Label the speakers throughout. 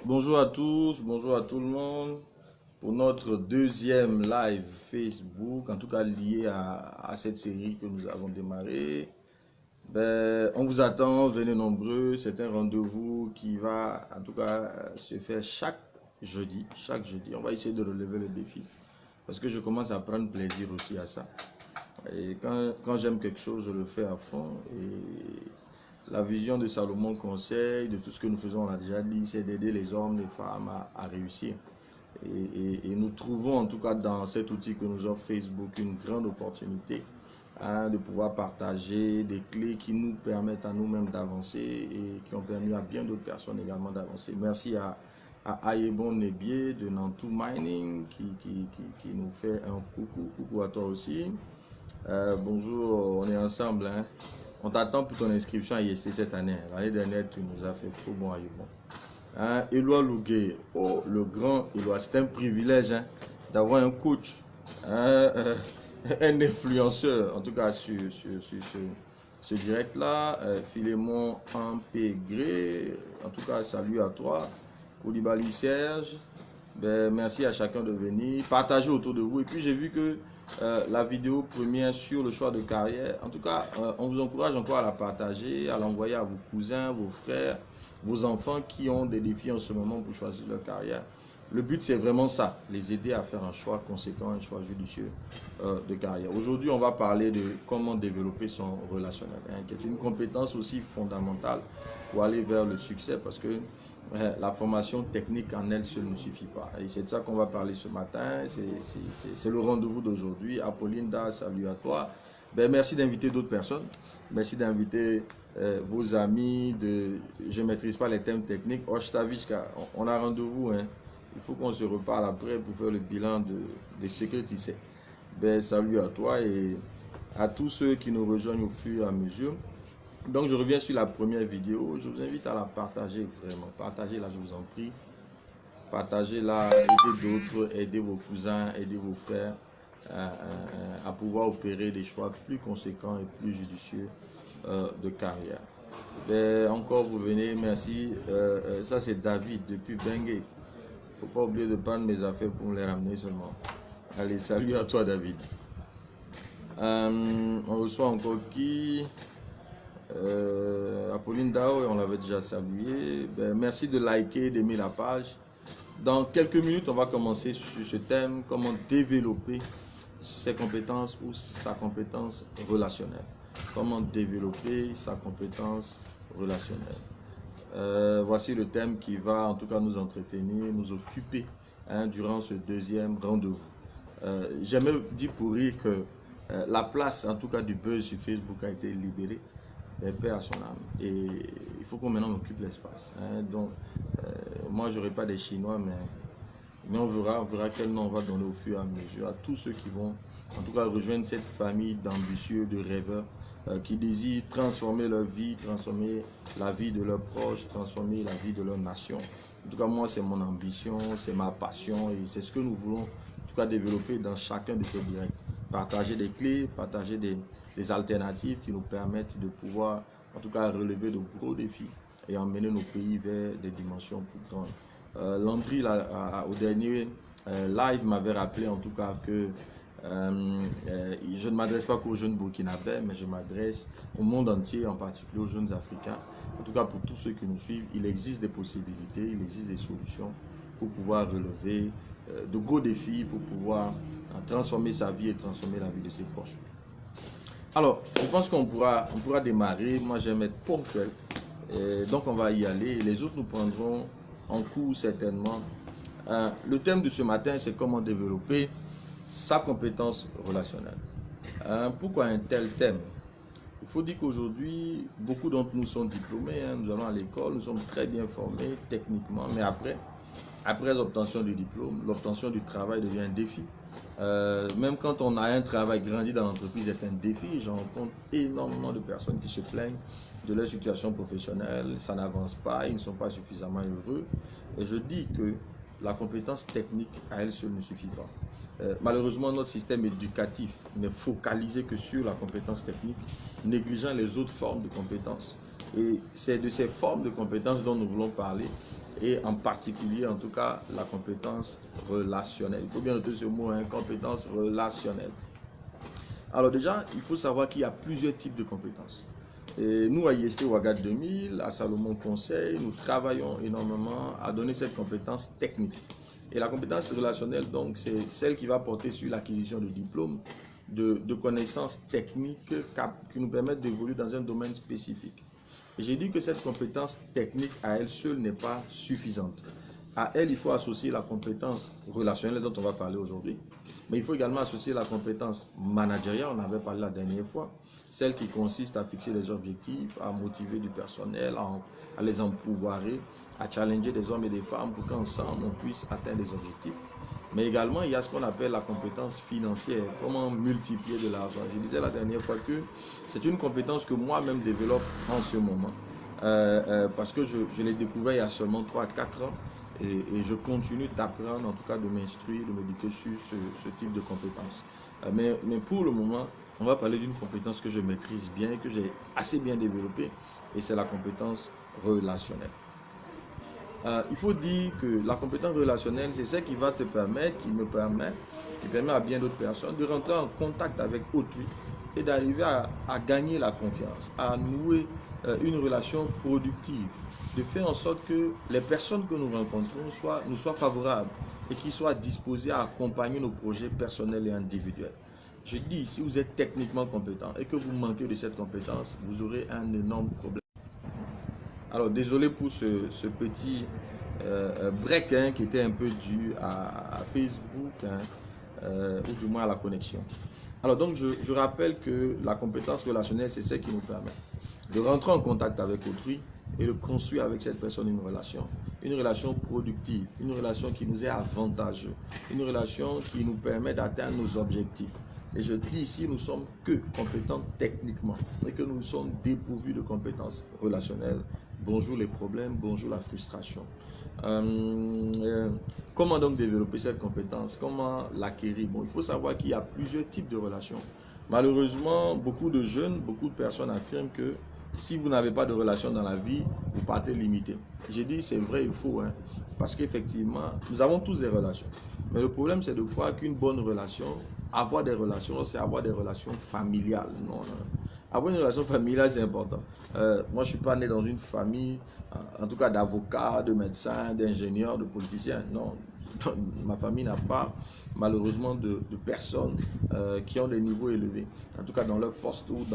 Speaker 1: Bonjour à tous, bonjour à tout le monde pour notre deuxième live Facebook, en tout cas lié à cette série que nous avons démarré. On vous attend, venez nombreux, c'est un rendez-vous qui va en tout cas se faire chaque jeudi. On va essayer de relever le défi parce que je commence à prendre plaisir aussi à ça. Et quand j'aime quelque chose, je le fais à fond. Et la vision de Salomon conseil, de tout ce que nous faisons, on a déjà dit, c'est d'aider les hommes, les femmes à réussir. Et nous trouvons en tout cas dans cet outil que nous offre Facebook une grande opportunité de pouvoir partager des clés qui nous permettent à nous-mêmes d'avancer et qui ont permis à bien d'autres personnes également d'avancer. Merci à Ayebon Nebier de Nantou Mining qui nous fait un coucou. Coucou à toi aussi. Bonjour, on est ensemble. Hein. On t'attend pour ton inscription à ISC cette année. L'année dernière, tu nous as fait faux bon à Ayebon. Hein, Éloi Lougué, oh, le grand Éloi, c'est un privilège hein, d'avoir un coach, hein, un influenceur, en tout cas sur ce direct-là. Philémon Ampégré, en tout cas, salut à toi. Koulibaly Serge, merci à chacun de venir, partagez autour de vous. Et puis j'ai vu que la vidéo première sur le choix de carrière, en tout cas, on vous encourage encore à la partager, à l'envoyer à vos cousins, vos frères, vos enfants qui ont des défis en ce moment pour choisir leur carrière. Le but, c'est vraiment ça, les aider à faire un choix conséquent, un choix judicieux de carrière. Aujourd'hui, on va parler de comment développer son relationnel, hein, qui est une compétence aussi fondamentale pour aller vers le succès, parce que la formation technique en elle seule ne suffit pas. Et c'est de ça qu'on va parler ce matin, c'est le rendez-vous d'aujourd'hui. Apollinda, salut à toi. Merci d'inviter d'autres personnes, merci d'inviter vos amis, je ne maîtrise pas les thèmes techniques. Oshtavichka, on a rendez-vous, hein. Il faut qu'on se reparle après pour faire le bilan de ce que tu sais. Salut à toi et à tous ceux qui nous rejoignent au fur et à mesure. Donc je reviens sur la première vidéo. Je vous invite à la partager vraiment. Partagez-la, je vous en prie. Partagez-la, aidez d'autres, aidez vos cousins, aidez vos frères à pouvoir opérer des choix plus conséquents et plus judicieux de carrière. Encore vous venez, merci. Ça c'est David depuis Bengue. Faut pas oublier de prendre mes affaires pour me les ramener seulement. Allez, salut à toi David. On reçoit encore qui? Apolline Dao, on l'avait déjà salué. Merci de liker, d'aimer la page. Dans quelques minutes, on va commencer sur ce thème, comment développer ses compétences ou sa compétence relationnelle. Comment développer sa compétence relationnelle. Voici le thème qui va en tout cas nous entretenir, nous occuper hein, durant ce deuxième rendez-vous. J'aimerais dire pour rire que la place en tout cas du buzz sur Facebook a été libérée, paix à son âme. Et il faut qu'on maintenant occupe l'espace. Hein. Donc moi je n'aurai pas des Chinois, mais on verra quel nom on va donner au fur et à mesure à tous ceux qui vont en tout cas rejoindre cette famille d'ambitieux, de rêveurs, qui désirent transformer leur vie, transformer la vie de leurs proches, transformer la vie de leur nation. En tout cas, moi, c'est mon ambition, c'est ma passion et c'est ce que nous voulons en tout cas développer dans chacun de ces directs. Partager des clés, partager des alternatives qui nous permettent de pouvoir en tout cas relever de gros défis et emmener nos pays vers des dimensions plus grandes. Landry, au dernier live, m'avait rappelé en tout cas que je ne m'adresse pas qu'aux jeunes burkinabés, mais je m'adresse au monde entier, en particulier aux jeunes africains. En tout cas, pour tous ceux qui nous suivent, il existe des possibilités, il existe des solutions pour pouvoir relever de gros défis, pour pouvoir transformer sa vie et transformer la vie de ses proches. Alors, je pense qu'on pourra démarrer. Moi, j'aime être ponctuel. Donc, on va y aller. Les autres nous prendront en cours certainement. Le thème de ce matin, c'est comment développer sa compétence relationnelle. Pourquoi un tel thème? Il faut dire qu'aujourd'hui, beaucoup d'entre nous sont diplômés, hein, nous allons à l'école, nous sommes très bien formés techniquement, mais après l'obtention du diplôme, l'obtention du travail devient un défi. Même quand on a un travail grandi dans l'entreprise, c'est un défi. J'en rencontre énormément de personnes qui se plaignent de leur situation professionnelle, ça n'avance pas, ils ne sont pas suffisamment heureux. Et je dis que la compétence technique à elle seule ne suffit pas. Malheureusement, notre système éducatif n'est focalisé que sur la compétence technique, négligeant les autres formes de compétences. Et c'est de ces formes de compétences dont nous voulons parler, et en particulier, en tout cas, la compétence relationnelle. Il faut bien noter ce mot, hein, compétence relationnelle. Alors déjà, il faut savoir qu'il y a plusieurs types de compétences. Et nous, à IST Ouagat 2000, à Salomon Conseil, nous travaillons énormément à donner cette compétence technique. Et la compétence relationnelle, donc, c'est celle qui va porter sur l'acquisition de diplômes, de connaissances techniques qui nous permettent d'évoluer dans un domaine spécifique. J'ai dit que cette compétence technique à elle seule n'est pas suffisante. À elle, il faut associer la compétence relationnelle dont on va parler aujourd'hui, mais il faut également associer la compétence managériale, on avait parlé la dernière fois, celle qui consiste à fixer des objectifs, à motiver du personnel, à les empouvoirer, à challenger des hommes et des femmes pour qu'ensemble on puisse atteindre des objectifs. Mais également, il y a ce qu'on appelle la compétence financière, comment multiplier de l'argent. Je disais la dernière fois que c'est une compétence que moi-même développe en ce moment, parce que je l'ai découvert il y a seulement 3 à 4 ans, et je continue d'apprendre, en tout cas de m'instruire, de m'éduquer sur ce type de compétences. Mais pour le moment, on va parler d'une compétence que je maîtrise bien, que j'ai assez bien développée, et c'est la compétence relationnelle. Il faut dire que la compétence relationnelle, c'est ce qui va te permettre, qui permet à bien d'autres personnes de rentrer en contact avec autrui et d'arriver à gagner la confiance, à nouer une relation productive, de faire en sorte que les personnes que nous rencontrons nous soient favorables et qui soient disposées à accompagner nos projets personnels et individuels. Je dis, si vous êtes techniquement compétent et que vous manquez de cette compétence, vous aurez un énorme problème. Alors, désolé pour ce petit break, hein, qui était un peu dû à Facebook, hein, ou du moins à la connexion. Alors, donc, je rappelle que la compétence relationnelle, c'est ce qui nous permet de rentrer en contact avec autrui et de construire avec cette personne une relation productive, une relation qui nous est avantageuse, une relation qui nous permet d'atteindre nos objectifs. Et je dis ici, nous ne sommes que compétents techniquement, mais que nous sommes dépourvus de compétences relationnelles. Bonjour les problèmes, bonjour la frustration. Comment donc développer cette compétence? Comment l'acquérir? Bon, il faut savoir qu'il y a plusieurs types de relations. Malheureusement, beaucoup de jeunes, beaucoup de personnes affirment que si vous n'avez pas de relation dans la vie, vous partez limité. J'ai dit c'est vrai, il faut, hein, parce qu'effectivement, nous avons tous des relations. Mais le problème, c'est de croire qu'une bonne relation, avoir des relations, c'est avoir des relations familiales. Non, non. Avoir une relation familiale, c'est important. Moi, je ne suis pas né dans une famille, en tout cas d'avocats, de médecins, d'ingénieurs, de politiciens. Non, ma famille n'a pas malheureusement de personnes qui ont des niveaux élevés, en tout cas dans leur poste ou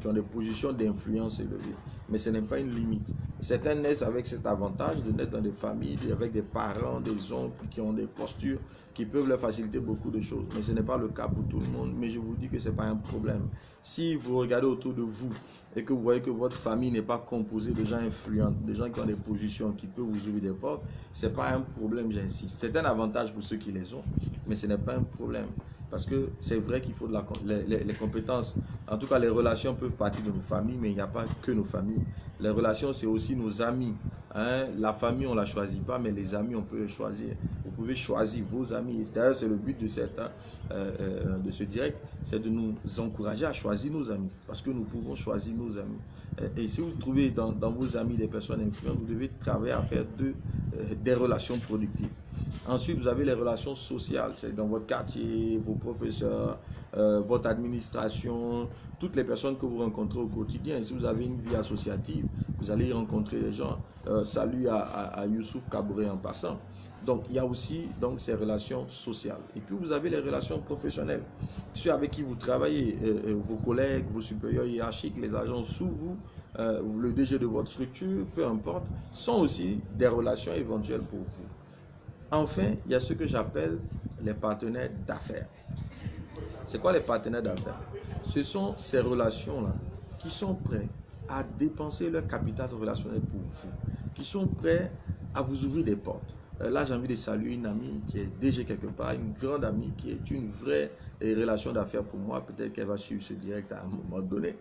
Speaker 1: qui ont des positions d'influence élevées. Mais ce n'est pas une limite. Certains naissent avec cet avantage de naître dans des familles, avec des parents, des oncles qui ont des postures qui peuvent leur faciliter beaucoup de choses. Mais ce n'est pas le cas pour tout le monde. Mais je vous dis que ce n'est pas un problème. Si vous regardez autour de vous et que vous voyez que votre famille n'est pas composée de gens influents, de gens qui ont des positions qui peuvent vous ouvrir des portes, ce n'est pas un problème, j'insiste. C'est un avantage pour ceux qui les ont, mais ce n'est pas un problème. Parce que c'est vrai qu'il faut les compétences. En tout cas, les relations peuvent partir de nos familles, mais il n'y a pas que nos familles. Les relations, c'est aussi nos amis. Hein? La famille, on ne la choisit pas, mais les amis, on peut les choisir. Vous pouvez choisir vos amis. D'ailleurs, c'est le but de ce direct, c'est de nous encourager à choisir nos amis. Parce que nous pouvons choisir nos amis. Et si vous trouvez dans vos amis des personnes influentes, vous devez travailler à faire des relations productives. Ensuite, vous avez les relations sociales, c'est dans votre quartier, vos professeurs, votre administration, toutes les personnes que vous rencontrez au quotidien. Et si vous avez une vie associative, vous allez y rencontrer des gens. Salut à Youssouf Kabouré en passant. Donc, il y a aussi donc, ces relations sociales. Et puis, vous avez les relations professionnelles. Ceux avec qui vous travaillez, vos collègues, vos supérieurs hiérarchiques, les agents sous vous, le DG de votre structure, peu importe, sont aussi des relations éventuelles pour vous. Enfin, il y a ce que j'appelle les partenaires d'affaires. C'est quoi les partenaires d'affaires? Ce sont ces relations-là qui sont prêts à dépenser leur capital relationnel pour vous, qui sont prêts à vous ouvrir des portes. Là, j'ai envie de saluer une amie qui est déjà quelque part, une grande amie qui est une vraie relation d'affaires pour moi. Peut-être qu'elle va suivre ce direct à un moment donné.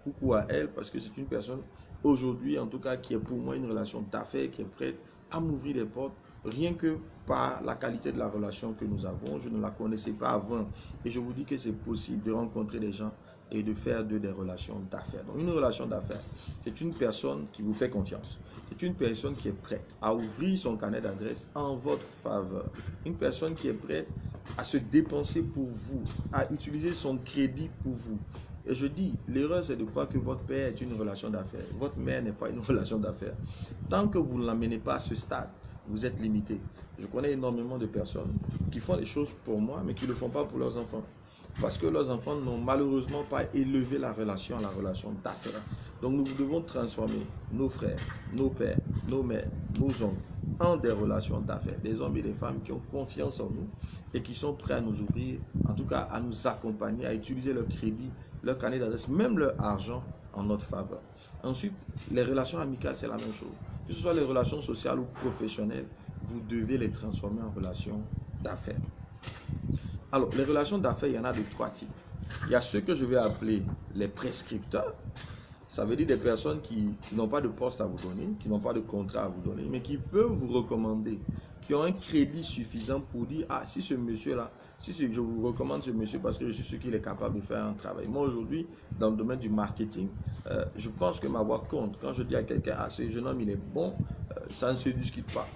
Speaker 1: Coucou à elle, parce que c'est une personne aujourd'hui, en tout cas, qui est pour moi une relation d'affaires, qui est prête à m'ouvrir des portes. Rien que par la qualité de la relation que nous avons, je ne la connaissais pas avant. Et je vous dis que c'est possible de rencontrer des gens et de faire d'eux des relations d'affaires. Donc une relation d'affaires, c'est une personne qui vous fait confiance. C'est une personne qui est prête à ouvrir son carnet d'adresse en votre faveur. Une personne qui est prête à se dépenser pour vous, à utiliser son crédit pour vous. Et je dis, l'erreur c'est de croire que votre père est une relation d'affaires. Votre mère n'est pas une relation d'affaires. Tant que vous ne l'amenez pas à ce stade, vous êtes limité. Je connais énormément de personnes qui font des choses pour moi, mais qui ne le font pas pour leurs enfants. Parce que leurs enfants n'ont malheureusement pas élevé la relation à la relation d'affaires. Donc nous devons transformer nos frères, nos pères, nos mères, nos oncles en des relations d'affaires. Des hommes et des femmes qui ont confiance en nous et qui sont prêts à nous ouvrir, en tout cas à nous accompagner, à utiliser leur crédit, leur carnet d'adresse, même leur argent en notre faveur. Ensuite, les relations amicales, c'est la même chose. Que ce soit les relations sociales ou professionnelles, vous devez les transformer en relations d'affaires. Alors, les relations d'affaires, il y en a de trois types. Il y a ceux que je vais appeler les prescripteurs. Ça veut dire des personnes qui n'ont pas de poste à vous donner, qui n'ont pas de contrat à vous donner, mais qui peuvent vous recommander, qui ont un crédit suffisant pour dire, ah, si ce monsieur-là, je vous recommande ce monsieur parce que je suis sûr qu'il est capable de faire un travail. Moi, aujourd'hui, dans le domaine du marketing, je pense que ma voix compte. Quand je dis à quelqu'un, ah, ce jeune homme, il est bon, ça ne se discute pas.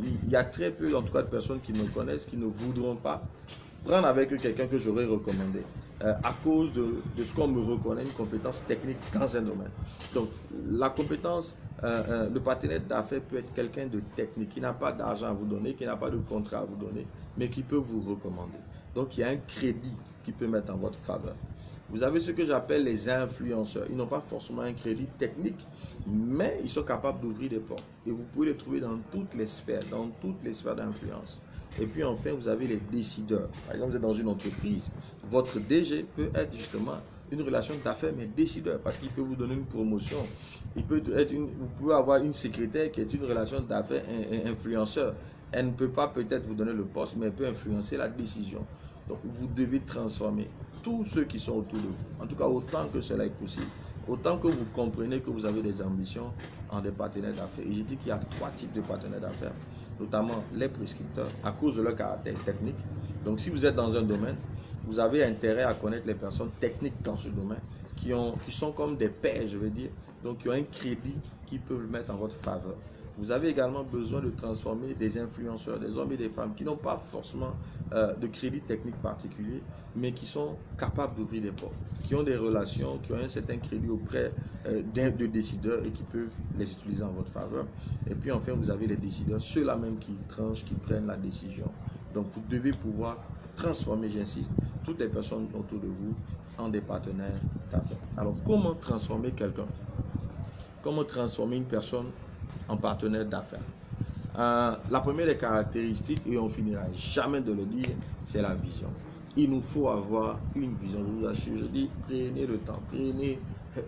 Speaker 1: Il y a très peu, en tout cas, de personnes qui me connaissent, qui ne voudront pas prendre avec eux quelqu'un que j'aurais recommandé à cause de ce qu'on me reconnaît, une compétence technique dans un domaine. Donc, la compétence, le partenaire d'affaires peut être quelqu'un de technique, qui n'a pas d'argent à vous donner, qui n'a pas de contrat à vous donner, mais qui peut vous recommander. Donc, il y a un crédit qui peut mettre en votre faveur. Vous avez ce que j'appelle les influenceurs. Ils n'ont pas forcément un crédit technique, mais ils sont capables d'ouvrir des portes. Et vous pouvez les trouver dans toutes les sphères d'influence. Et puis enfin, vous avez les décideurs. Par exemple, vous êtes dans une entreprise. Votre DG peut être justement une relation d'affaires, mais décideur, parce qu'il peut vous donner une promotion. Vous pouvez avoir une secrétaire qui est une relation d'affaires influenceur. Elle ne peut pas peut-être vous donner le poste, mais elle peut influencer la décision. Donc, vous devez transformer tous ceux qui sont autour de vous, en tout cas autant que cela est possible, autant que vous comprenez que vous avez des ambitions en des partenaires d'affaires. Et j'ai dit qu'il y a trois types de partenaires d'affaires, notamment les prescripteurs, à cause de leur caractère technique. Donc, si vous êtes dans un domaine, vous avez intérêt à connaître les personnes techniques dans ce domaine, qui sont comme des pairs, je veux dire, donc qui ont un crédit qui peut le mettre en votre faveur. Vous avez également besoin de transformer des influenceurs, des hommes et des femmes qui n'ont pas forcément de crédit technique particulier, mais qui sont capables d'ouvrir des portes, qui ont des relations, qui ont un certain crédit auprès de décideurs et qui peuvent les utiliser en votre faveur. Et puis enfin, vous avez les décideurs, ceux-là même qui tranchent, qui prennent la décision. Donc vous devez pouvoir transformer, j'insiste, toutes les personnes autour de vous en des partenaires d'affaires. Alors comment transformer quelqu'un? Comment transformer une personne en partenaire d'affaires? La première des caractéristiques, et on finira jamais de le dire, c'est la vision. Il nous faut avoir une vision. Je vous assure, je dis, prenez le temps, prenez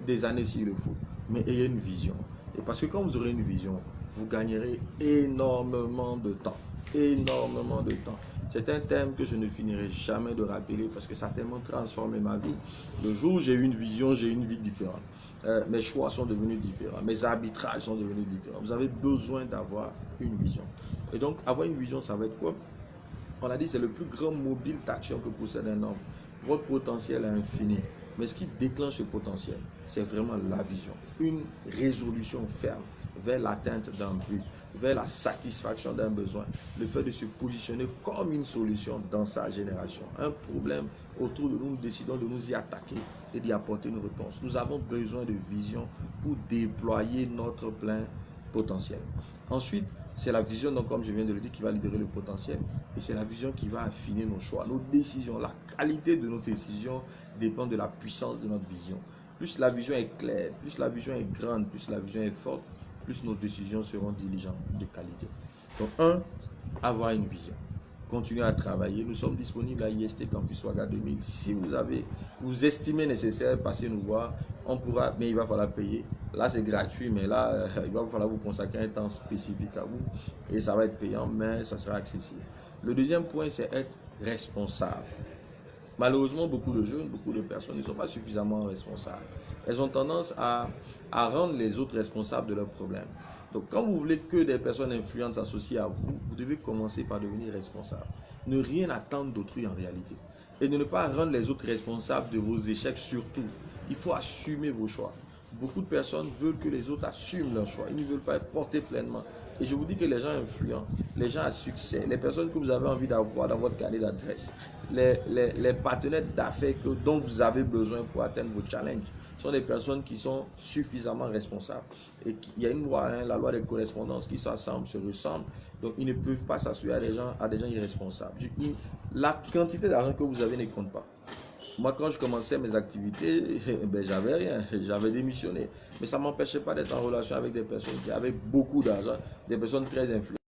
Speaker 1: des années s'il le faut, mais ayez une vision. Et parce que quand vous aurez une vision, vous gagnerez énormément de temps. Énormément de temps. C'est un thème que je ne finirai jamais de rappeler parce que ça a tellement transformé ma vie. Le jour où j'ai eu une vision, j'ai une vie différente. Mes choix sont devenus différents. Mes arbitrages sont devenus différents. Vous avez besoin d'avoir une vision. Et donc, avoir une vision, ça va être quoi? On a dit c'est le plus grand mobile d'action que possède un homme. Votre potentiel est infini. Mais ce qui déclenche ce potentiel, c'est vraiment la vision. Une résolution ferme vers l'atteinte d'un but, vers la satisfaction d'un besoin. Le fait de se positionner comme une solution dans sa génération. Un problème autour de nous, nous décidons de nous y attaquer et d'y apporter une réponse. Nous avons besoin de vision pour déployer notre plein potentiel. Ensuite, c'est la vision, donc comme je viens de le dire, qui va libérer le potentiel. Et c'est la vision qui va affiner nos choix, nos décisions. La qualité de nos décisions dépend de la puissance de notre vision. Plus la vision est claire, plus la vision est grande, plus la vision est forte, plus nos décisions seront diligentes, de qualité. Donc, avoir une vision. Continuez à travailler. Nous sommes disponibles à IST Campus Ouaga 2000. Si vous estimez nécessaire, passez nous voir. On pourra, mais il va falloir payer. Là, c'est gratuit, mais là, il va falloir vous consacrer un temps spécifique à vous. Et ça va être payant, mais ça sera accessible. Le deuxième point, c'est être responsable. Malheureusement, beaucoup de jeunes, beaucoup de personnes ne sont pas suffisamment responsables. Elles ont tendance à rendre les autres responsables de leurs problèmes. Donc, quand vous voulez que des personnes influentes s'associent à vous, vous devez commencer par devenir responsable. Ne rien attendre d'autrui en réalité. Et de ne pas rendre les autres responsables de vos échecs surtout. Il faut assumer vos choix. Beaucoup de personnes veulent que les autres assument leurs choix. Ils ne veulent pas être portés pleinement. Et je vous dis que les gens influents, les gens à succès, les personnes que vous avez envie d'avoir dans votre carnet d'adresse, les partenaires d'affaires dont vous avez besoin pour atteindre vos challenges, sont des personnes qui sont suffisamment responsables. Et il y a une loi, hein, la loi des correspondances, qui s'assemblent, se ressemblent. Donc, ils ne peuvent pas s'assurer à des gens irresponsables. La quantité d'argent que vous avez ne compte pas. Moi, quand je commençais mes activités, ben, j'avais rien, j'avais démissionné. Mais ça ne m'empêchait pas d'être en relation avec des personnes qui avaient beaucoup d'argent, des personnes très influentes.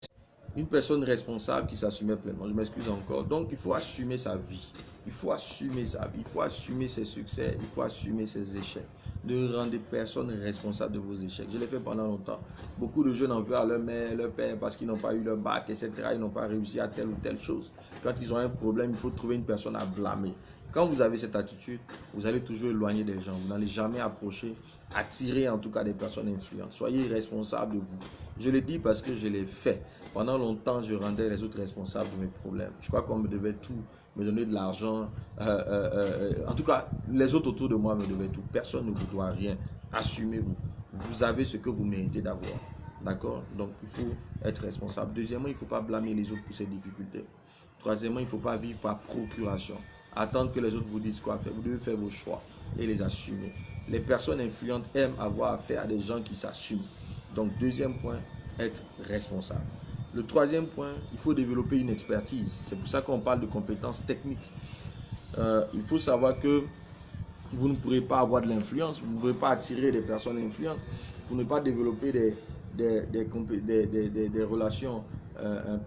Speaker 1: Une personne responsable qui s'assumait pleinement. Je m'excuse encore. Donc, il faut assumer sa vie. Il faut assumer sa vie. Il faut assumer ses succès. Il faut assumer ses échecs. Ne rendez personne responsable de vos échecs. Je l'ai fait pendant longtemps. Beaucoup de jeunes en veulent à leur mère, leur père parce qu'ils n'ont pas eu leur bac, etc. Ils n'ont pas réussi à telle ou telle chose. Quand ils ont un problème, il faut trouver une personne à blâmer. Quand vous avez cette attitude, vous allez toujours éloigner des gens. Vous n'allez jamais approcher, attirer en tout cas des personnes influentes. Soyez responsable de vous. Je le dis parce que je l'ai fait. Pendant longtemps, je rendais les autres responsables de mes problèmes. Je crois qu'on me devait tout, me donner de l'argent. En tout cas, les autres autour de moi me devaient tout. Personne ne vous doit rien. Assumez-vous. Vous avez ce que vous méritez d'avoir. D'accord? Donc, il faut être responsable. Deuxièmement, il ne faut pas blâmer les autres pour ces difficultés. Troisièmement, il ne faut pas vivre par procuration. Attendre que les autres vous disent quoi faire. Vous devez faire vos choix et les assumer. Les personnes influentes aiment avoir affaire à des gens qui s'assument. Donc, deuxième point, être responsable. Le troisième point, il faut développer une expertise. C'est pour ça qu'on parle de compétences techniques. Il faut savoir que vous ne pourrez pas avoir de l'influence, vous ne pourrez pas attirer des personnes influentes, vous ne pourrez pas développer des relations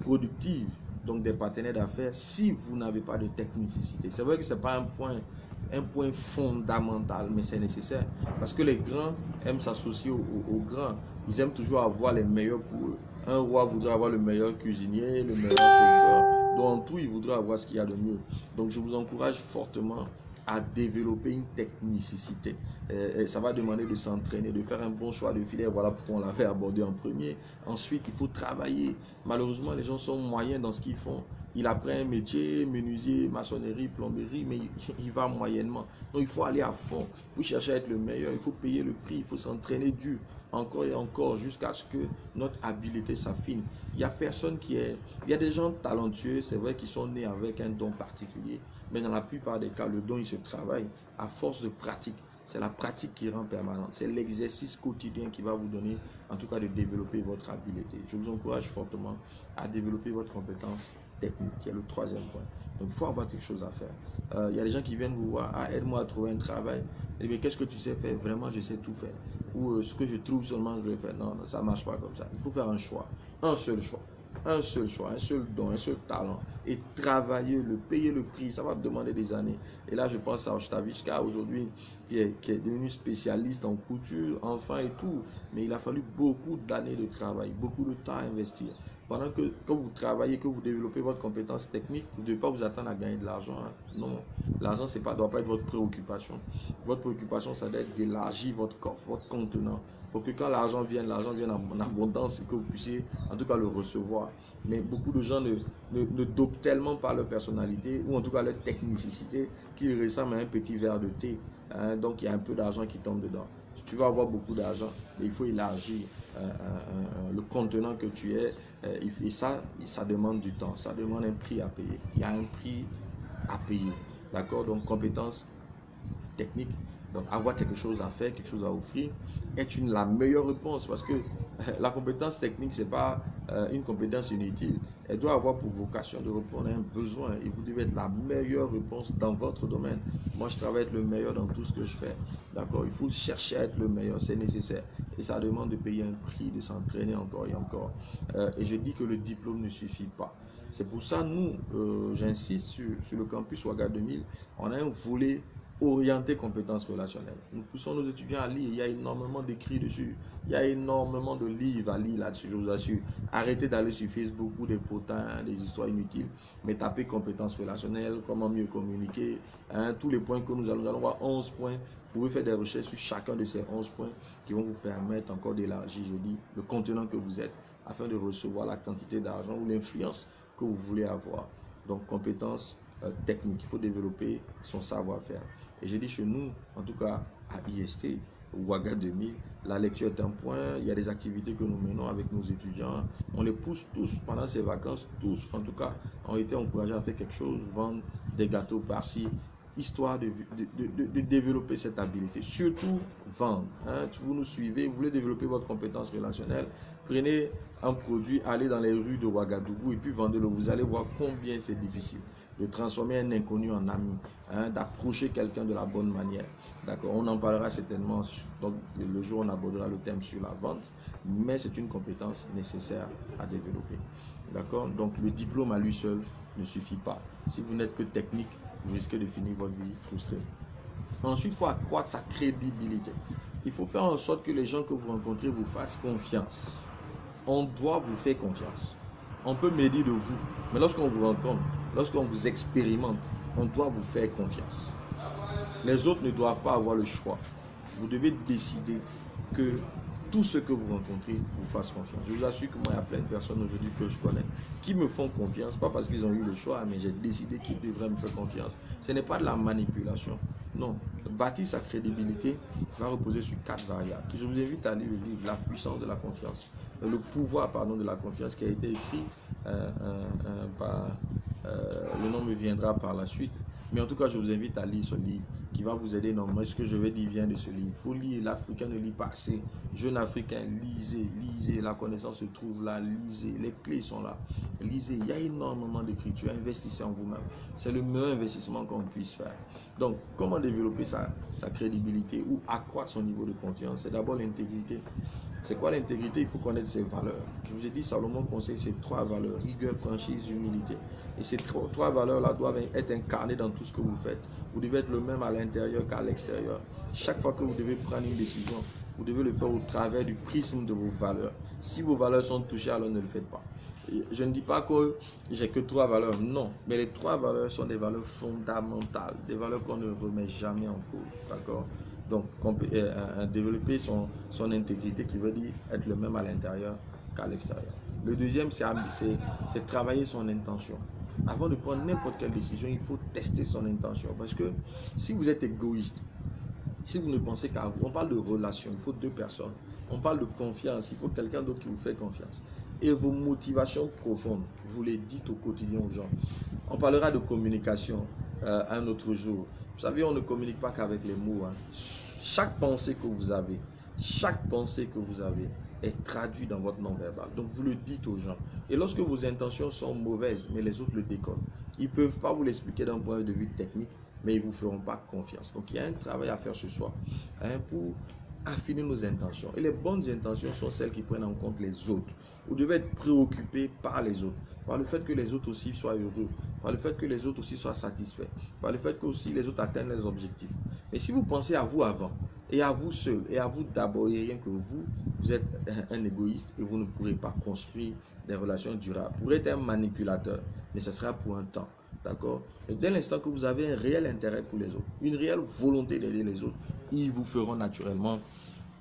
Speaker 1: productives, donc des partenaires d'affaires, si vous n'avez pas de technicité. C'est vrai que ce n'est pas un point fondamental, mais c'est nécessaire. Parce que les grands aiment s'associer aux grands. Ils aiment toujours avoir les meilleurs pour eux. Un roi voudrait avoir le meilleur cuisinier, le meilleur chauffeur. Donc en tout, il voudrait avoir ce qu'il y a de mieux. Donc je vous encourage fortement à développer une technicité. Et ça va demander de s'entraîner, de faire un bon choix de filière. Voilà pourquoi on l'avait abordé en premier. Ensuite, il faut travailler. Malheureusement, les gens sont moyens dans ce qu'ils font. Il apprend un métier, menuisier, maçonnerie, plomberie, mais il va moyennement. Donc il faut aller à fond. Il faut chercher à être le meilleur. Il faut payer le prix. Il faut s'entraîner dur, encore et encore, jusqu'à ce que notre habileté s'affine. Il y a personne qui est... Il y a des gens talentueux, c'est vrai, qui sont nés avec un don particulier. Mais dans la plupart des cas, le don, il se travaille à force de pratique. C'est la pratique qui rend permanente. C'est l'exercice quotidien qui va vous donner, en tout cas, de développer votre habileté. Je vous encourage fortement à développer votre compétence technique, qui est le troisième point. Donc, il faut avoir quelque chose à faire. Il y a des gens qui viennent vous voir, ah, aide-moi à trouver un travail. Et bien, qu'est-ce que tu sais faire? Vraiment, je sais tout faire. Ou ce que je trouve seulement, je vais faire. Non, non, ça ne marche pas comme ça. Il faut faire un choix, un seul choix. Un seul choix, un seul don, un seul talent et travailler, le payer le prix, ça va te demander des années. Et là, je pense à Ostavichka aujourd'hui qui est devenu spécialiste en couture, enfant et tout. Mais il a fallu beaucoup d'années de travail, beaucoup de temps à investir. Pendant que quand vous travaillez, que vous développez votre compétence technique, vous ne devez pas vous attendre à gagner de l'argent. Hein. Non, l'argent ne doit pas être votre préoccupation. Votre préoccupation, ça doit être d'élargir votre coffre, votre contenant, pour que quand l'argent vienne en abondance et que vous puissiez en tout cas le recevoir. Mais beaucoup de gens ne dopent tellement par leur personnalité ou en tout cas leur technicité qu'ils ressemblent à un petit verre de thé. Hein, donc il y a un peu d'argent qui tombe dedans. Tu vas avoir beaucoup d'argent, mais il faut élargir le contenant que tu es. Et ça demande du temps, ça demande un prix à payer. Il y a un prix à payer. D'accord? Donc compétences techniques. Donc, avoir quelque chose à faire, quelque chose à offrir, est la meilleure réponse parce que la compétence technique, ce n'est pas une compétence inutile. Elle doit avoir pour vocation de répondre à un besoin et vous devez être la meilleure réponse dans votre domaine. Moi, je travaille à être le meilleur dans tout ce que je fais. D'accord? Il faut chercher à être le meilleur, c'est nécessaire. Et ça demande de payer un prix, de s'entraîner encore et encore. Et je dis que le diplôme ne suffit pas. C'est pour ça, nous, j'insiste sur le campus Ouaga 2000, on a un volet orienté compétences relationnelles. Nous poussons nos étudiants à lire. Il y a énormément d'écrits dessus. Il y a énormément de livres à lire là-dessus, je vous assure. Arrêtez d'aller sur Facebook pour des potins, des histoires inutiles, mais tapez compétences relationnelles, comment mieux communiquer. Hein, tous les points que nous allons voir, 11 points. Vous pouvez faire des recherches sur chacun de ces 11 points qui vont vous permettre encore d'élargir, je dis, le contenant que vous êtes afin de recevoir la quantité d'argent ou l'influence que vous voulez avoir. Donc, compétences technique, il faut développer son savoir-faire. Et j'ai dit chez nous, en tout cas à IST, Ouaga 2000, la lecture est un point, il y a des activités que nous menons avec nos étudiants, on les pousse tous pendant ces vacances, tous en tout cas, ont été encouragés à faire quelque chose, vendre des gâteaux par-ci, histoire de développer cette habilité. Surtout vendre. Hein. Vous nous suivez, vous voulez développer votre compétence relationnelle, prenez un produit, allez dans les rues de Ouagadougou et puis vendez-le. Vous allez voir combien c'est difficile de transformer un inconnu en ami, hein, d'approcher quelqu'un de la bonne manière. D'accord, on en parlera certainement, donc le jour où on abordera le thème sur la vente, mais c'est une compétence nécessaire à développer. D'accord, donc le diplôme à lui seul ne suffit pas. Si vous n'êtes que technique, vous risquez de finir votre vie frustré. Ensuite, il faut accroître sa crédibilité. Il faut faire en sorte que les gens que vous rencontrez vous fassent confiance. On doit vous faire confiance. On peut médire de vous, mais lorsqu'on vous rencontre, lorsqu'on vous expérimente, on doit vous faire confiance. Les autres ne doivent pas avoir le choix. Vous devez décider que tout ce que vous rencontrez vous fasse confiance. Je vous assure que moi, il y a plein de personnes aujourd'hui que je connais qui me font confiance, pas parce qu'ils ont eu le choix, mais j'ai décidé qu'ils devraient me faire confiance. Ce n'est pas de la manipulation. Non. Bâtir sa crédibilité va reposer sur 4 variables. Je vous invite à lire le livre La puissance de la confiance. Le pouvoir, pardon, de la confiance qui a été écrit par... le nom me viendra par la suite. Mais en tout cas, je vous invite à lire ce livre qui va vous aider énormément. Ce que je vais dire vient de ce livre. Il faut lire. L'Africain ne lit pas assez. Jeune Africain, lisez, lisez. La connaissance se trouve là. Lisez. Les clés sont là. Lisez. Il y a énormément d'écriture. Investissez en vous-même. C'est le meilleur investissement qu'on puisse faire. Donc, comment développer sa crédibilité ou accroître son niveau de confiance? C'est d'abord l'intégrité. C'est quoi l'intégrité? Il faut connaître ses valeurs. Je vous ai dit, Salomon conseille ces 3 valeurs: rigueur, franchise, humilité. Et ces 3 valeurs-là doivent être incarnées dans tout ce que vous faites. Vous devez être le même à l'intérieur qu'à l'extérieur. Chaque fois que vous devez prendre une décision, vous devez le faire au travers du prisme de vos valeurs. Si vos valeurs sont touchées, alors ne le faites pas. Je ne dis pas que j'ai que 3 valeurs, non. Mais les 3 valeurs sont des valeurs fondamentales, des valeurs qu'on ne remet jamais en cause, d'accord? Donc, développer son intégrité, qui veut dire être le même à l'intérieur qu'à l'extérieur. Le deuxième, c'est travailler son intention. Avant de prendre n'importe quelle décision, il faut tester son intention. Parce que si vous êtes égoïste, si vous ne pensez qu'à vous, on parle de relation, il faut 2 personnes. On parle de confiance, il faut quelqu'un d'autre qui vous fait confiance. Et vos motivations profondes, vous les dites au quotidien aux gens. On parlera de communication un autre jour. Vous savez, on ne communique pas qu'avec les mots. Hein. Chaque pensée que vous avez est traduite dans votre non-verbal. Donc, vous le dites aux gens. Et lorsque vos intentions sont mauvaises, mais les autres le déconnent, ils ne peuvent pas vous l'expliquer d'un point de vue technique, mais ils ne vous feront pas confiance. Donc, il y a un travail à faire ce soir, hein, pour affiner nos intentions. Et les bonnes intentions sont celles qui prennent en compte les autres. Vous devez être préoccupé par les autres, par le fait que les autres aussi soient heureux, par le fait que les autres aussi soient satisfaits, par le fait que aussi les autres atteignent leurs objectifs. Mais si vous pensez à vous avant, et à vous seul, et à vous d'abord, et rien que vous êtes un égoïste et vous ne pourrez pas construire des relations durables. Vous pourrez être un manipulateur, mais ce sera pour un temps. D'accord? Et dès l'instant que vous avez un réel intérêt pour les autres, une réelle volonté d'aider les autres, ils vous feront naturellement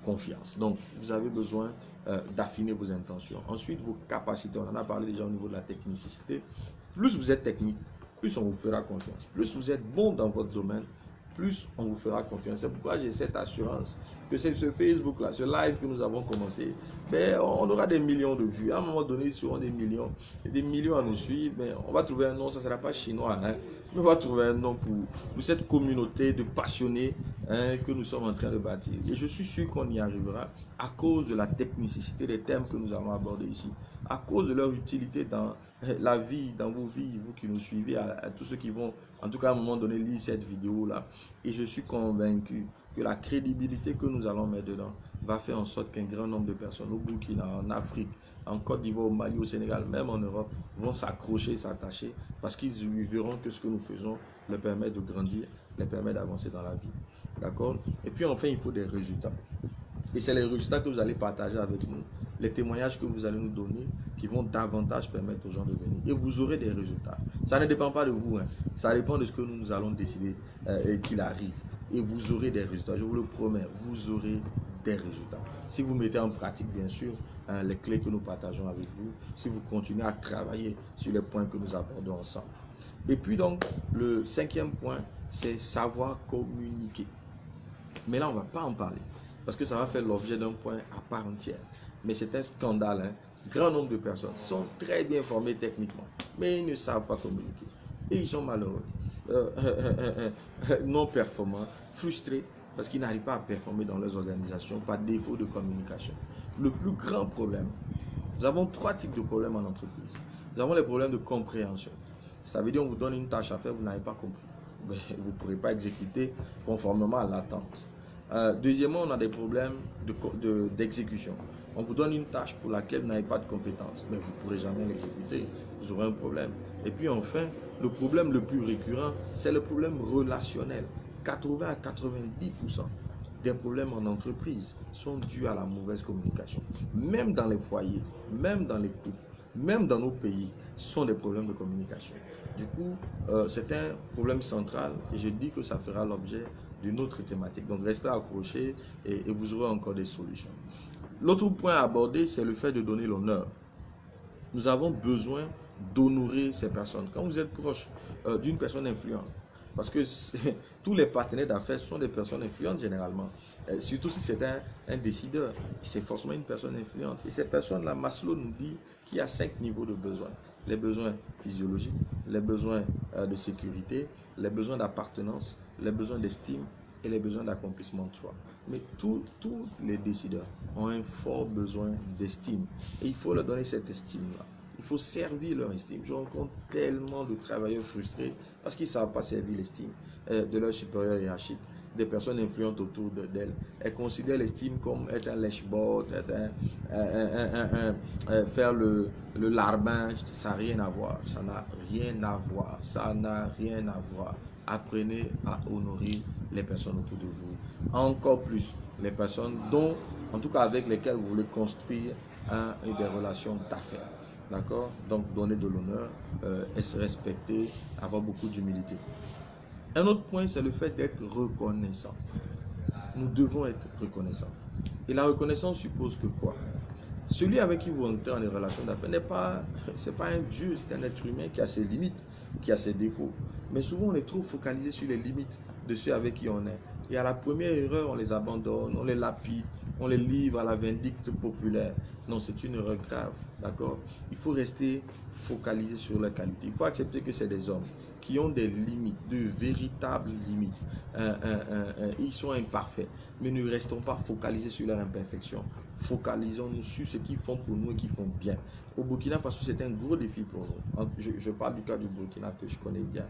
Speaker 1: confiance. Donc, vous avez besoin d'affiner vos intentions. Ensuite, vos capacités. On en a parlé déjà au niveau de la technicité. Plus vous êtes technique, plus on vous fera confiance. Plus vous êtes bon dans votre domaine, plus on vous fera confiance. C'est pourquoi j'ai cette assurance que c'est ce Facebook-là, ce live que nous avons commencé, ben, on aura des millions de vues. À un moment donné, ils seront des millions à nous suivre. Mais on va trouver un nom, ça ne sera pas chinois. Hein. On va trouver un nom pour cette communauté de passionnés, hein, que nous sommes en train de bâtir. Et je suis sûr qu'on y arrivera à cause de la technicité des thèmes que nous allons aborder ici, à cause de leur utilité dans la vie, dans vos vies, vous qui nous suivez, à tous ceux qui vont, en tout cas à un moment donné, lire cette vidéo-là. Et je suis convaincu que la crédibilité que nous allons mettre dedans va faire en sorte qu'un grand nombre de personnes au Burkina, en Afrique, en Côte d'Ivoire, au Mali, au Sénégal, même en Europe, vont s'accrocher, s'attacher, parce qu'ils verront que ce que nous faisons leur permet de grandir, leur permet d'avancer dans la vie. D'accord? Et puis enfin, il faut des résultats. Et c'est les résultats que vous allez partager avec nous, les témoignages que vous allez nous donner, qui vont davantage permettre aux gens de venir. Et vous aurez des résultats. Ça ne dépend pas de vous, hein. Ça dépend de ce que nous allons décider qu'il arrive. Et vous aurez des résultats, je vous le promets, vous aurez des résultats. Si vous mettez en pratique, bien sûr, les clés que nous partageons avec vous, si vous continuez à travailler sur les points que nous abordons ensemble. Et puis donc, le cinquième point, c'est savoir communiquer. Mais là, on ne va pas en parler, parce que ça va faire l'objet d'un point à part entière. Mais c'est un scandale, hein. Grand nombre de personnes sont très bien formées techniquement, mais ils ne savent pas communiquer. Et ils sont malheureux, non performants, frustrés, parce qu'ils n'arrivent pas à performer dans leurs organisations par défaut de communication. Le plus grand problème, nous avons trois types de problèmes en entreprise. Nous avons les problèmes de compréhension. Ça veut dire qu'on vous donne une tâche à faire, vous n'avez pas compris. Vous ne pourrez pas exécuter conformément à l'attente. Deuxièmement, on a des problèmes d'exécution. On vous donne une tâche pour laquelle vous n'avez pas de compétences, mais vous ne pourrez jamais l'exécuter, vous aurez un problème. Et puis enfin, le problème le plus récurrent, c'est le problème relationnel. 80 à 90% des problèmes en entreprise sont dus à la mauvaise communication. Même dans les foyers, même dans les couples, même dans nos pays, ce sont des problèmes de communication. Du coup, c'est un problème central et je dis que ça fera l'objet d'une autre thématique. Donc, restez accrochés et vous aurez encore des solutions. L'autre point à aborder, c'est le fait de donner l'honneur. Nous avons besoin d'honorer ces personnes. Quand vous êtes proche d'une personne influente, parce que tous les partenaires d'affaires sont des personnes influentes généralement. Surtout si c'est un décideur, c'est forcément une personne influente. Et ces personnes-là, Maslow nous dit qu'il y a 5 niveaux de besoins. Les besoins physiologiques, les besoins de sécurité, les besoins d'appartenance, les besoins d'estime et les besoins d'accomplissement de soi. Mais tous les décideurs ont un fort besoin d'estime. Et il faut leur donner cette estime-là. Il faut servir leur estime. Je rencontre tellement de travailleurs frustrés parce qu'ils ne savent pas servir l'estime de leur supérieur hiérarchique, des personnes influentes autour d'elles. Elles considèrent l'estime comme être un lèche-botte, faire le larbin. Ça n'a rien à voir. Ça n'a rien à voir. Ça n'a rien à voir. Apprenez à honorer les personnes autour de vous. Encore plus les personnes dont, en tout cas avec lesquelles vous voulez construire des relations d'affaires. D'accord? Donc, donner de l'honneur, se respecter, avoir beaucoup d'humilité. Un autre point, c'est le fait d'être reconnaissant. Nous devons être reconnaissants. Et la reconnaissance suppose que quoi? Celui avec qui vous entrez en relation d'affaires c'est pas un Dieu, c'est un être humain qui a ses limites, qui a ses défauts. Mais souvent, on est trop focalisé sur les limites de ceux avec qui on est. Et à la première erreur, on les abandonne, on les lapide, on les livre à la vindicte populaire. Non, c'est une erreur grave, d'accord? Il faut rester focalisé sur leurs qualités. Il faut accepter que c'est des hommes qui ont des limites, de véritables limites. Ils sont imparfaits, mais ne restons pas focalisés sur leurs imperfections. Focalisons-nous sur ce qu'ils font pour nous et qu'ils font bien. Au Burkina Faso, c'est un gros défi pour nous. Je parle du cas du Burkina que je connais bien,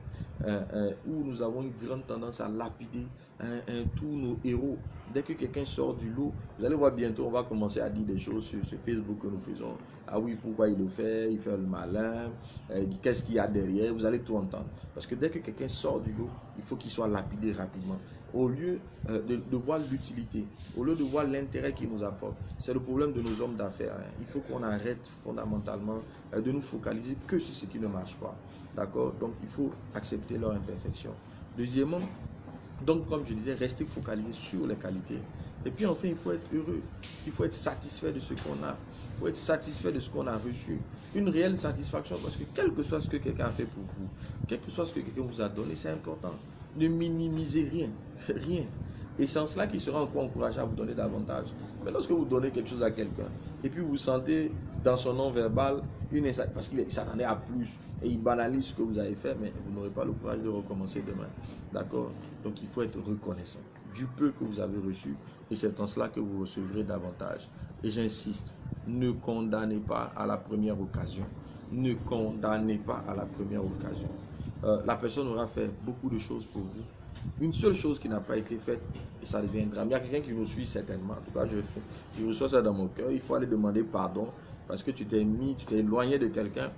Speaker 1: où nous avons une grande tendance à lapider tous nos héros. Dès que quelqu'un sort du lot, vous allez voir bientôt, on va commencer à dire des choses sur Facebook que nous faisons. Ah oui, pourquoi il le fait? Il fait le malin. Qu'est-ce qu'il y a derrière? Vous allez tout entendre. Parce que dès que quelqu'un sort du lot, il faut qu'il soit lapidé rapidement. Au lieu de voir l'utilité, au lieu de voir l'intérêt qu'il nous apporte. C'est le problème de nos hommes d'affaires. Il faut qu'on arrête fondamentalement de nous focaliser que sur ce qui ne marche pas. D'accord? Donc, il faut accepter leur imperfection. Deuxièmement, donc, comme je disais, rester focalisé sur les qualités. Et puis enfin, il faut être heureux. Il faut être satisfait de ce qu'on a. Il faut être satisfait de ce qu'on a reçu. Une réelle satisfaction, parce que quel que soit ce que quelqu'un a fait pour vous, quel que soit ce que quelqu'un vous a donné, c'est important. Ne minimisez rien. Rien. Et c'est en cela qu'il sera encore encouragé à vous donner davantage. Mais lorsque vous donnez quelque chose à quelqu'un, et puis vous sentez dans son nom verbal parce qu'il s'attendait à plus, et il banalise ce que vous avez fait, mais vous n'aurez pas le courage de recommencer demain. D'accord? Donc il faut être reconnaissant du peu que vous avez reçu, et c'est en cela que vous recevrez davantage. Et j'insiste, ne condamnez pas à la première occasion. Ne condamnez pas à la première occasion. La personne aura fait beaucoup de choses pour vous. Une seule chose qui n'a pas été faite, et ça devient un drame. Il y a quelqu'un qui nous suit certainement. En tout cas, je reçois ça dans mon cœur. Il faut aller demander pardon parce que tu t'es éloigné de quelqu'un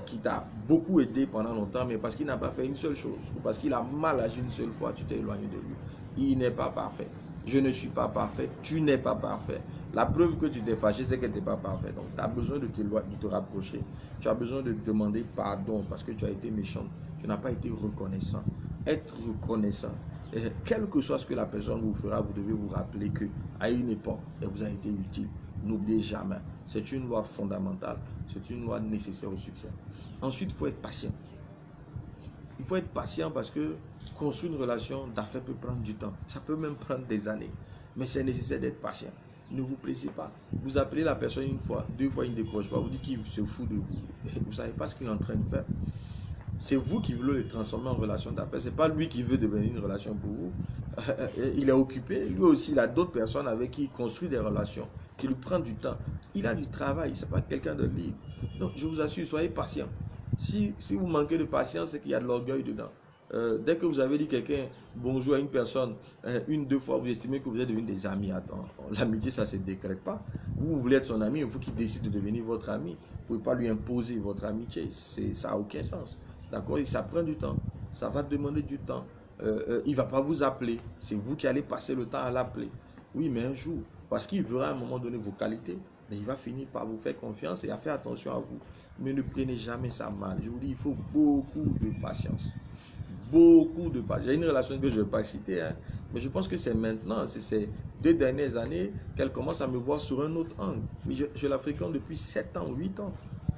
Speaker 1: qui t'a beaucoup aidé pendant longtemps, mais parce qu'il n'a pas fait une seule chose, ou parce qu'il a mal agi une seule fois, tu t'es éloigné de lui. Il n'est pas parfait. Je ne suis pas parfait. Tu n'es pas parfait. La preuve que tu t'es fâché, c'est que tu n'es pas parfait. Donc, tu as besoin de te rapprocher. Tu as besoin de demander pardon parce que tu as été méchant. Tu n'as pas été reconnaissant. Être reconnaissant. Et quel que soit ce que la personne vous fera, vous devez vous rappeler qu'à une époque, elle vous a été utile. N'oubliez jamais. C'est une loi fondamentale. C'est une loi nécessaire au succès. Ensuite, il faut être patient. Il faut être patient parce que construire une relation d'affaires peut prendre du temps. Ça peut même prendre des années. Mais c'est nécessaire d'être patient. Ne vous pressez pas. Vous appelez la personne une fois, deux fois, il ne décroche pas. Vous dites qu'il se fout de vous. Vous ne savez pas ce qu'il est en train de faire. C'est vous qui voulez le transformer en relation d'affaires. Ce n'est pas lui qui veut devenir une relation pour vous. Il est occupé. Lui aussi, il a d'autres personnes avec qui il construit des relations, qui lui prennent du temps. Il a du travail. Ce n'est pas quelqu'un de libre. Donc, je vous assure, soyez patient. Si vous manquez de patience, c'est qu'il y a de l'orgueil dedans. Dès que vous avez dit quelqu'un bonjour à une personne, une, deux fois, vous estimez que vous êtes devenus des amis. Attends, l'amitié, ça ne se décrète pas. Vous voulez être son ami, il faut qu'il décide de devenir votre ami. Vous ne pouvez pas lui imposer votre amitié. Ça n'a aucun sens. D'accord? Et ça prend du temps. Ça va demander du temps. Il ne va pas vous appeler. C'est vous qui allez passer le temps à l'appeler. Oui, mais un jour, parce qu'il verra à un moment donné vos qualités, mais il va finir par vous faire confiance et à faire attention à vous. Mais ne prenez jamais ça mal. Je vous dis, il faut beaucoup de patience. Beaucoup de patience. J'ai une relation que je ne vais pas citer, hein, mais je pense que c'est maintenant, c'est ces 2 dernières années qu'elle commence à me voir sur un autre angle. Mais je la fréquente depuis 7 ans, 8 ans.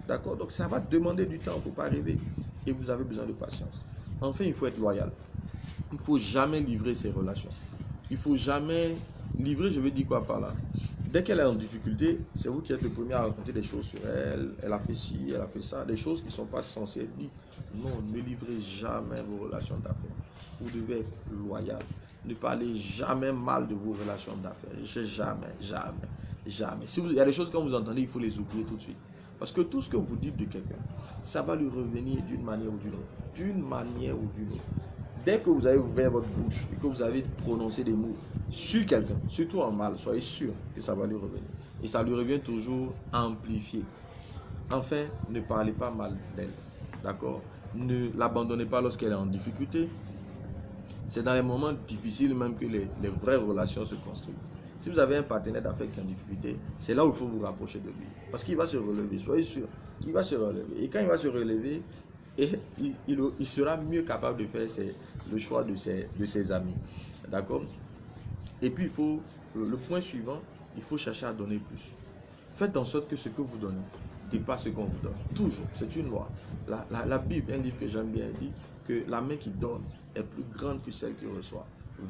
Speaker 1: D'accord? Donc ça va demander du temps, il ne faut pas rêver. Et vous avez besoin de patience. Enfin, il faut être loyal. Il ne faut jamais livrer ses relations. Il ne faut jamais livrer, je veux dire quoi par là? Dès qu'elle est en difficulté, c'est vous qui êtes le premier à raconter des choses sur elle. Elle a fait ci, elle a fait ça. Des choses qui ne sont pas censées être dites. Non, ne livrez jamais vos relations d'affaires. Vous devez être loyal. Ne parlez jamais mal de vos relations d'affaires. Jamais. Il y a des choses quand vous entendez, il faut les oublier tout de suite. Parce que tout ce que vous dites de quelqu'un, ça va lui revenir d'une manière ou d'une autre. D'une manière ou d'une autre. Dès que vous avez ouvert votre bouche et que vous avez prononcé des mots sur quelqu'un, surtout en mal, soyez sûr que ça va lui revenir. Et ça lui revient toujours amplifié. Enfin, ne parlez pas mal d'elle. D'accord? Ne l'abandonnez pas lorsqu'elle est en difficulté. C'est dans les moments difficiles même que les vraies relations se construisent. Si vous avez un partenaire d'affaires qui est en difficulté, c'est là où il faut vous rapprocher de lui. Parce qu'il va se relever, soyez sûr. Il va se relever. Et quand il va se relever, il sera mieux capable de faire le choix de ses amis. D'accord? Et puis, le point suivant, il faut chercher à donner plus. Faites en sorte que ce que vous donnez dépasse ce qu'on vous donne. Toujours, c'est une loi. La Bible, un livre que j'aime bien, dit que la main qui donne est plus grande que celle qui reçoit.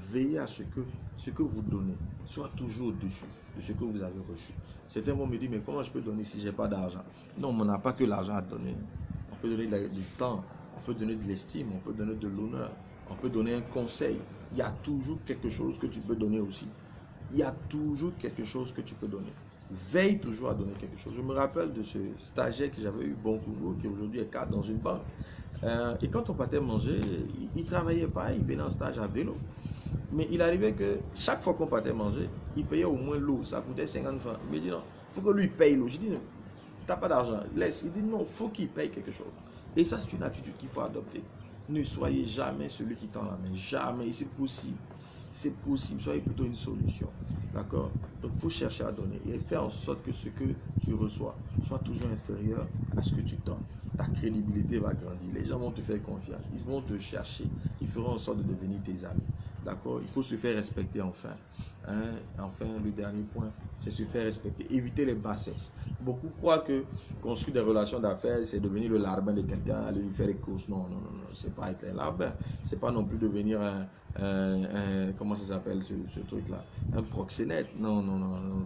Speaker 1: Veillez à ce que vous donnez soit toujours au-dessus de ce que vous avez reçu. Certains vont me dire, mais comment je peux donner si je n'ai pas d'argent? Non, on n'a pas que l'argent à donner. On peut donner du temps, on peut donner de l'estime, on peut donner de l'honneur, on peut donner un conseil. Il y a toujours quelque chose que tu peux donner aussi. Il y a toujours quelque chose que tu peux donner. Veille toujours à donner quelque chose. Je me rappelle de ce stagiaire que j'avais eu, Boncourt, qui aujourd'hui est cadre dans une banque. Et quand on partait manger, il ne travaillait pas, il venait en stage à vélo. Mais il arrivait que chaque fois qu'on partait manger, il payait au moins l'eau. Ça coûtait 50 francs. Il me dit non, il faut que lui paye l'eau. Je dis non, tu n'as pas d'argent, laisse. Il dit non, il faut qu'il paye quelque chose. Et ça, c'est une attitude qu'il faut adopter. Ne soyez jamais celui qui tend la main. Jamais. C'est possible. C'est possible. Soyez plutôt une solution. D'accord? Donc, il faut chercher à donner et faire en sorte que ce que tu reçois soit toujours inférieur à ce que tu donnes. Ta crédibilité va grandir. Les gens vont te faire confiance. Ils vont te chercher. Ils feront en sorte de devenir tes amis. D'accord? Il faut se faire respecter enfin. Hein? Enfin, le dernier point, c'est se faire respecter. Éviter les bassesses. Beaucoup croient que construire des relations d'affaires, c'est devenir le larbin de quelqu'un, aller lui faire les courses. Non. C'est pas être un larbin. C'est pas non plus devenir comment ça s'appelle ce truc-là? Un proxénète. Non,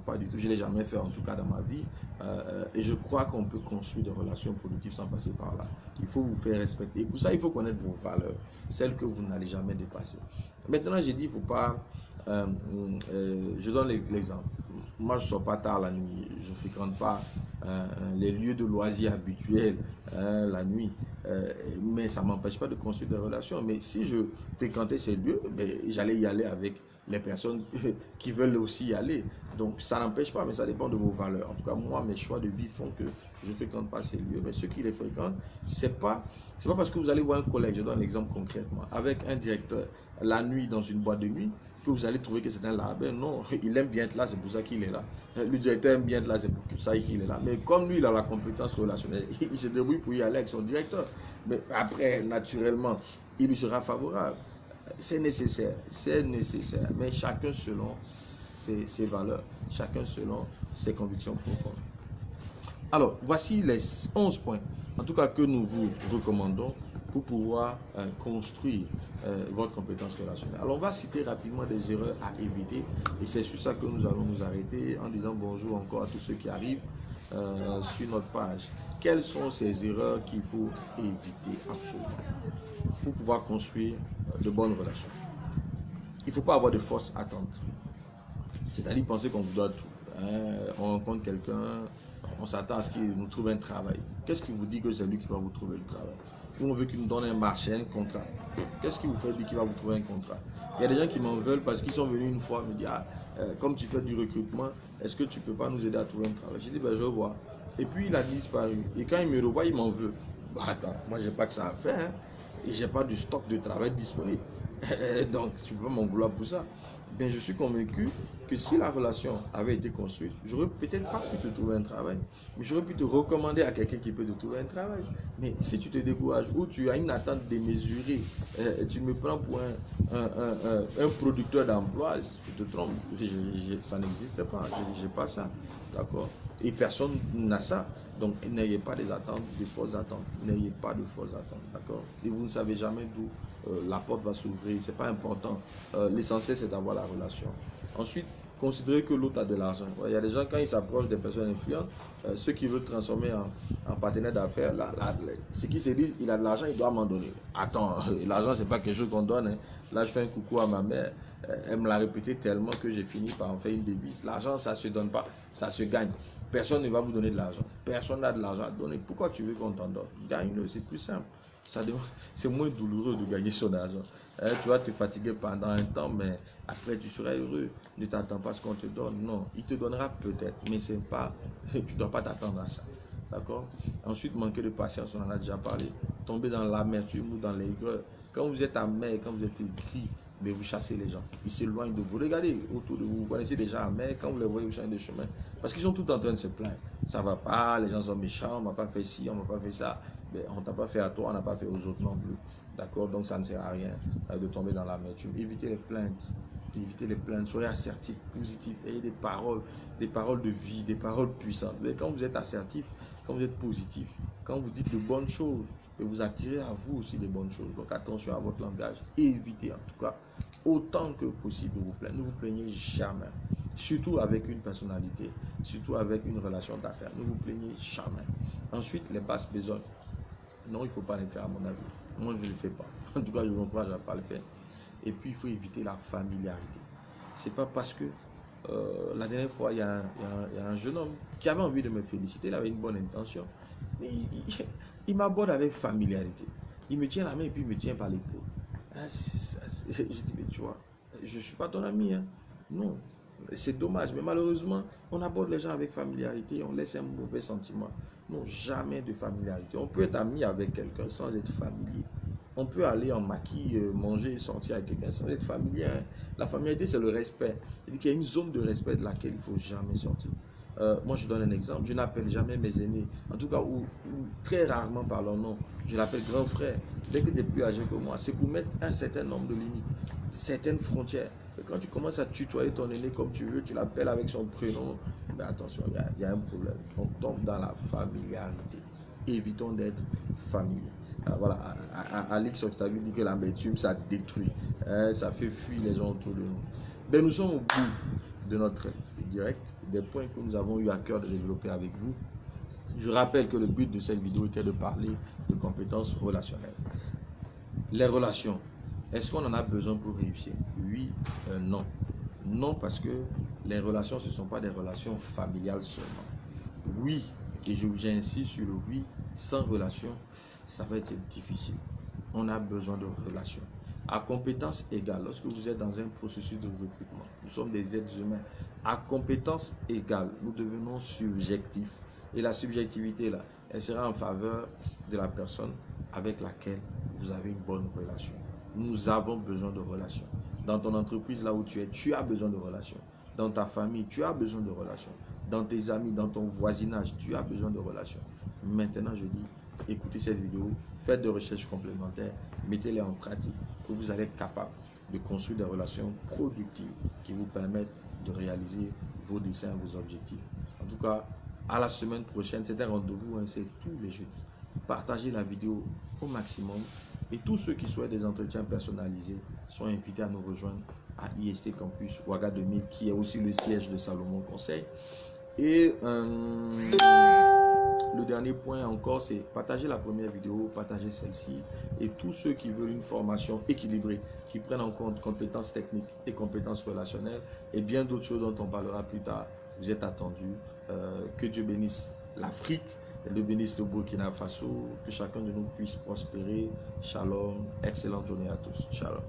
Speaker 1: pas du tout. Je ne l'ai jamais fait, en tout cas dans ma vie. Et je crois qu'on peut construire des relations productives sans passer par là. Il faut vous faire respecter. Et pour ça, il faut connaître vos valeurs, celles que vous n'allez jamais dépasser. Maintenant, j'ai dit, il ne faut pas... je donne l'exemple. Moi, je ne sors pas tard la nuit. Je ne fréquente pas les lieux de loisirs habituels la nuit. Mais ça ne m'empêche pas de construire des relations. Mais si je fréquentais ces lieux, j'allais y aller avec les personnes qui veulent aussi y aller. Donc, ça n'empêche pas, mais ça dépend de vos valeurs. En tout cas, moi, mes choix de vie font que je ne fréquente pas ces lieux. Mais ceux qui les fréquentent, ce n'est pas parce que vous allez voir un collègue, je donne l'exemple concrètement, avec un directeur la nuit dans une boîte de nuit, que vous allez trouver que c'est un larbin. Non, il aime bien être là, c'est pour ça qu'il est là. Le directeur aime bien être là, c'est pour ça qu'il est là. Mais comme lui, il a la compétence relationnelle, il se débrouille pour y aller avec son directeur. Mais après, naturellement, il lui sera favorable. C'est nécessaire, mais chacun selon ses valeurs, chacun selon ses convictions profondes. Alors, voici les 11 points, en tout cas que nous vous recommandons pour pouvoir construire votre compétence relationnelle. Alors, on va citer rapidement des erreurs à éviter et c'est sur ça que nous allons nous arrêter en disant bonjour encore à tous ceux qui arrivent sur notre page. Quelles sont ces erreurs qu'il faut éviter absolument pour pouvoir construire de bonnes relations? Il ne faut pas avoir de fausses attentes. C'est-à-dire penser qu'on vous doit tout. On rencontre quelqu'un, on s'attend à ce qu'il nous trouve un travail. Qu'est-ce qui vous dit que c'est lui qui va vous trouver le travail? Ou on veut qu'il nous donne un marché, un contrat. Qu'est-ce qui vous fait dire qu'il va vous trouver un contrat? Il y a des gens qui m'en veulent parce qu'ils sont venus une fois me dire comme tu fais du recrutement, est-ce que tu ne peux pas nous aider à trouver un travail? J'ai dit je vois. Et puis il a disparu. Et quand il me revoit, il m'en veut. Attends, moi j'ai pas que ça à faire et j'ai pas du stock de travail disponible. Donc tu peux pas m'en vouloir pour ça. Bien, je suis convaincu que si la relation avait été construite, j'aurais peut-être pas pu te trouver un travail, mais j'aurais pu te recommander à quelqu'un qui peut te trouver un travail. Mais si tu te décourages ou tu as une attente démesurée, tu me prends pour un producteur d'emploi, tu te trompes. Ça n'existe pas, je n'ai pas ça. D'accord? Et personne n'a ça. Donc, n'ayez pas des attentes, des fausses attentes. N'ayez pas de fausses attentes. D'accord? Et vous ne savez jamais d'où la porte va s'ouvrir. Ce n'est pas important. L'essentiel, c'est d'avoir la relation. Ensuite, considérez que l'autre a de l'argent. Il y a des gens, quand ils s'approchent des personnes influentes, ceux qui veulent transformer en partenaire d'affaires, ce qui se dit, il a de l'argent, il doit m'en donner. Attends, l'argent, ce n'est pas quelque chose qu'on donne. Hein. Là, je fais un coucou à ma mère. Elle me l'a répété tellement que j'ai fini par en faire une devise. L'argent, ça ne se donne pas, ça se gagne. Personne ne va vous donner de l'argent. Personne n'a de l'argent à donner. Pourquoi tu veux qu'on t'en donne? Gagne-le, c'est plus simple. C'est moins douloureux de gagner son argent. Tu vas te fatiguer pendant un temps, mais après tu seras heureux. Ne t'attends pas à ce qu'on te donne. Non, il te donnera peut-être, mais c'est pas, tu ne dois pas t'attendre à ça. D'accord? Ensuite, manquer de patience, on en a déjà parlé. Tomber dans l'amertume ou dans l'aigreur. Quand vous êtes amer, quand vous êtes aigri, mais vous chassez les gens. Ils s'éloignent de vous. Regardez autour de vous. Vous connaissez des gens amers. Quand vous les voyez, vous changez de chemin. Parce qu'ils sont tout en train de se plaindre. Ça ne va pas, les gens sont méchants, on ne m'a pas fait ci, on ne m'a pas fait ça. Mais on ne t'a pas fait à toi, on n'a pas fait aux autres non plus. D'accord? Donc ça ne sert à rien de tomber dans l'amertume. Évitez les plaintes. Évitez les plaintes. Soyez assertif, positif. Ayez des paroles de vie, des paroles puissantes. Et quand vous êtes assertif, quand vous êtes positif, quand vous dites de bonnes choses, et vous attirez à vous aussi de bonnes choses. Donc attention à votre langage. Évitez en tout cas autant que possible de vous plaindre. Ne vous plaignez jamais. Surtout avec une personnalité, surtout avec une relation d'affaires. Ne vous plaignez jamais. Ensuite, les basses besognes. Non, il ne faut pas les faire à mon avis. Moi, je ne le fais pas. En tout cas, je vous encourage à ne pas le faire. Et puis, il faut éviter la familiarité. Ce n'est pas parce que la dernière fois, il y a un jeune homme qui avait envie de me féliciter, il avait une bonne intention. Il m'aborde avec familiarité. Il me tient la main et puis il me tient par l'épaule. Je dis, mais tu vois, je ne suis pas ton ami. Hein. Non, c'est dommage. Mais malheureusement, on aborde les gens avec familiarité, on laisse un mauvais sentiment. Non, jamais de familiarité. On peut être ami avec quelqu'un sans être familier. On peut aller en maquis, manger et sortir avec quelqu'un sans être familier. Hein. La familiarité, c'est le respect. Il y a une zone de respect de laquelle il ne faut jamais sortir. Moi, je donne un exemple. Je n'appelle jamais mes aînés, en tout cas, ou très rarement par leur nom. Je l'appelle grand frère. Dès que tu es plus âgé que moi, c'est pour mettre un certain nombre de limites, certaines frontières. Et quand tu commences à tutoyer ton aîné comme tu veux, tu l'appelles avec son prénom, ben attention, il y a un problème. On tombe dans la familiarité. Évitons d'être familiers. Voilà, Alix Octavio dit que l'amertume, ça détruit, ça fait fuir les gens autour de nous. Ben, nous sommes au bout de notre direct, des points que nous avons eu à cœur de développer avec vous. Je rappelle que le but de cette vidéo était de parler de compétences relationnelles. Les relations, est-ce qu'on en a besoin pour réussir? Oui, non. Non, parce que les relations, ce ne sont pas des relations familiales seulement. Oui, et j'insiste sur le oui, sans relation, ça va être difficile. On a besoin de relations. À compétence égale, lorsque vous êtes dans un processus de recrutement, nous sommes des êtres humains. À compétence égale, nous devenons subjectifs. Et la subjectivité, là, elle sera en faveur de la personne avec laquelle vous avez une bonne relation. Nous avons besoin de relations. Dans ton entreprise, là où tu es, tu as besoin de relations. Dans ta famille, tu as besoin de relations. Dans tes amis, dans ton voisinage, tu as besoin de relations. Maintenant, je dis, écoutez cette vidéo, faites des recherches complémentaires, mettez-les en pratique, et vous allez être capable de construire des relations productives qui vous permettent de réaliser vos desseins, vos objectifs. En tout cas, à la semaine prochaine, c'est un rendez-vous, hein, c'est tous les jeudis. partagez la vidéo au maximum. Et tous ceux qui souhaitent des entretiens personnalisés sont invités à nous rejoindre à IST Campus Ouaga 2000, qui est aussi le siège de Salomon Conseil. Et le dernier point encore, c'est partager la première vidéo, partager celle-ci. Et tous ceux qui veulent une formation équilibrée, qui prennent en compte compétences techniques et compétences relationnelles, et bien d'autres choses dont on parlera plus tard, vous êtes attendus. Que Dieu bénisse l'Afrique, et le bénisse le Burkina Faso, que chacun de nous puisse prospérer. Shalom, excellente journée à tous. Shalom.